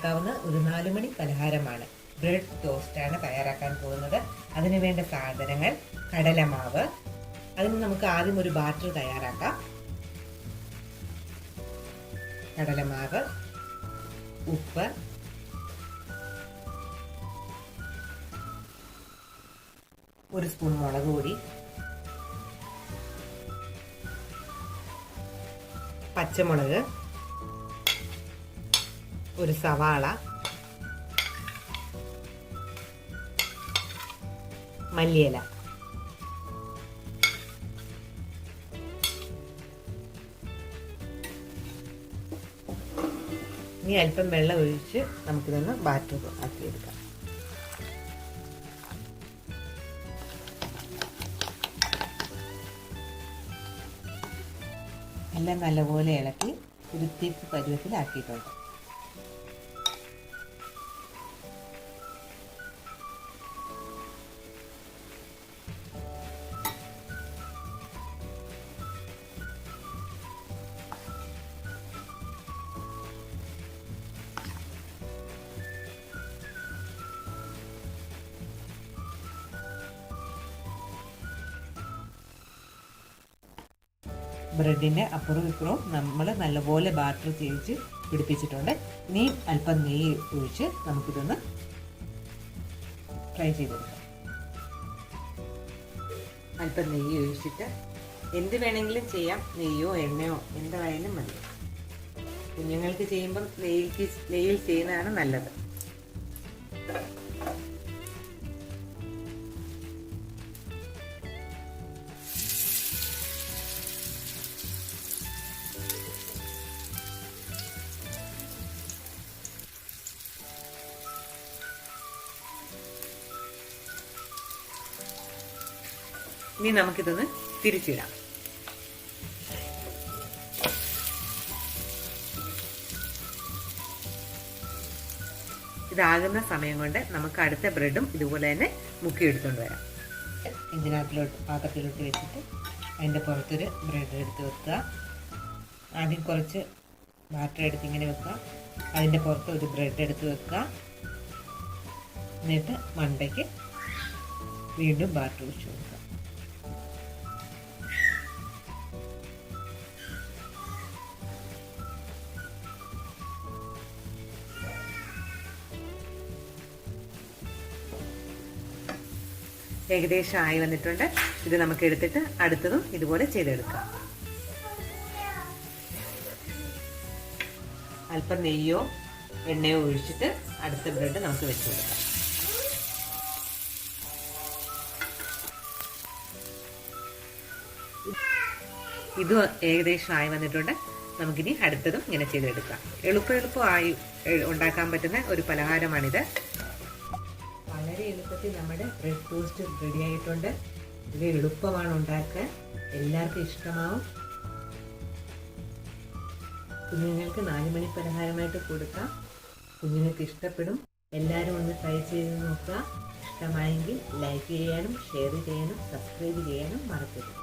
തയ്യാറാക്കാവുന്ന ഒരു 4 മണി പലഹാരമാണ്. ബ്രെഡ് ടോസ്റ്റാണ് തയ്യാറാക്കാൻ പോകുന്നത്. അതിന് വേണ്ട സാധനങ്ങൾ: കടലമാവ്. അതിന് നമുക്ക് ആദ്യം ഒരു ബാറ്റർ തയ്യാറാക്കാം. കടലമാവ്, ഉപ്പ്, ഒരു സ്പൂൺ മുളക് പൊടി, പച്ചമുളക്, ഒരു സവാള, മല്ലിയില. ഇനി അല്പം വെള്ളം ഒഴിച്ച് നമുക്കിതൊന്ന് ബാറ്റർ ആക്കിയെടുക്കാം. എല്ലാം നല്ലപോലെ ഇളക്കി ഒരു തിക്ക് പരുവത്തിലാക്കിയിട്ടുണ്ട്. ബ്രെഡിൻ്റെ അപ്പുറവും ഇപ്പുറവും നമ്മൾ നല്ലപോലെ ബാറ്റർ തേച്ച് പിടിപ്പിച്ചിട്ടുണ്ട്. ഇനി അല്പം നെയ്യ് ഒഴിച്ച് നമുക്കിതൊന്ന് ഫ്രൈ ചെയ്തെടുക്കാം. അല്പം നെയ്യ് ഒഴിച്ചിട്ട് എന്ത് വേണമെങ്കിലും ചെയ്യാം. നെയ്യോ എണ്ണയോ എന്തായാലും മതി. കുഞ്ഞുങ്ങൾക്ക് ചെയ്യുമ്പം നെയ്യിൽ ചെയ്യുന്നതാണ് നല്ലത്. ഇനി നമുക്കിതൊന്ന് തിരിച്ചിടാം. ഇതാകുന്ന സമയം കൊണ്ട് നമുക്ക് അടുത്ത ബ്രെഡും ഇതുപോലെ തന്നെ മുക്കിയെടുത്തുകൊണ്ട് വരാം. പാത്രത്തിലോട്ട് വെച്ചിട്ട് അതിൻ്റെ പുറത്തൊരു ബ്രെഡ് എടുത്ത് വെക്കുക. ആദ്യം കുറച്ച് ബാറ്റർ എടുത്ത് ഇങ്ങനെ വെക്കുക. അതിൻ്റെ പുറത്ത് ഒരു ബ്രെഡ് എടുത്ത് വെക്കുക. എന്നിട്ട് മണ്ടയ്ക്ക് വീണ്ടും ബാറ്റർ ഒഴിച്ച് കൊടുക്കുക. ഏകദേശം ആയി വന്നിട്ടുണ്ട്. ഇത് നമുക്ക് എടുത്തിട്ട് അടുത്തതും ഇതുപോലെ ചെയ്തെടുക്കാം. അല്പം നെയ്യോ എണ്ണയോ ഒഴിച്ചിട്ട് അടുത്ത ബ്രെഡ് നമുക്ക് വെച്ച് കൊടുക്കാം. ഇത് ഏകദേശം ആയി വന്നിട്ടുണ്ട്. നമുക്കിനി അടുത്തതും ഇങ്ങനെ ചെയ്തെടുക്കാം. എളുപ്പമായി ഉണ്ടാക്കാൻ പറ്റുന്ന ഒരു പലഹാരമാണിത്. വളരെ എളുപ്പത്തിൽ നമ്മുടെ ബ്രെഡ് ടോസ്റ്റ് റെഡി ആയിട്ടുണ്ട്. ഇത് എളുപ്പമാണ് ഉണ്ടാക്കാൻ, എല്ലാവർക്കും ഇഷ്ടമാവും. കുഞ്ഞുങ്ങൾക്ക് 4 മണി പലഹാരമായിട്ട് കൊടുക്കാം. കുഞ്ഞുങ്ങൾക്ക് ഇഷ്ടപ്പെടും. എല്ലാവരും ഒന്ന് ട്രൈ ചെയ്ത് നോക്കുക. ഇഷ്ടമായെങ്കിൽ ലൈക്ക് ചെയ്യാനും ഷെയർ ചെയ്യാനും സബ്സ്ക്രൈബ് ചെയ്യാനും മറക്കരുത്.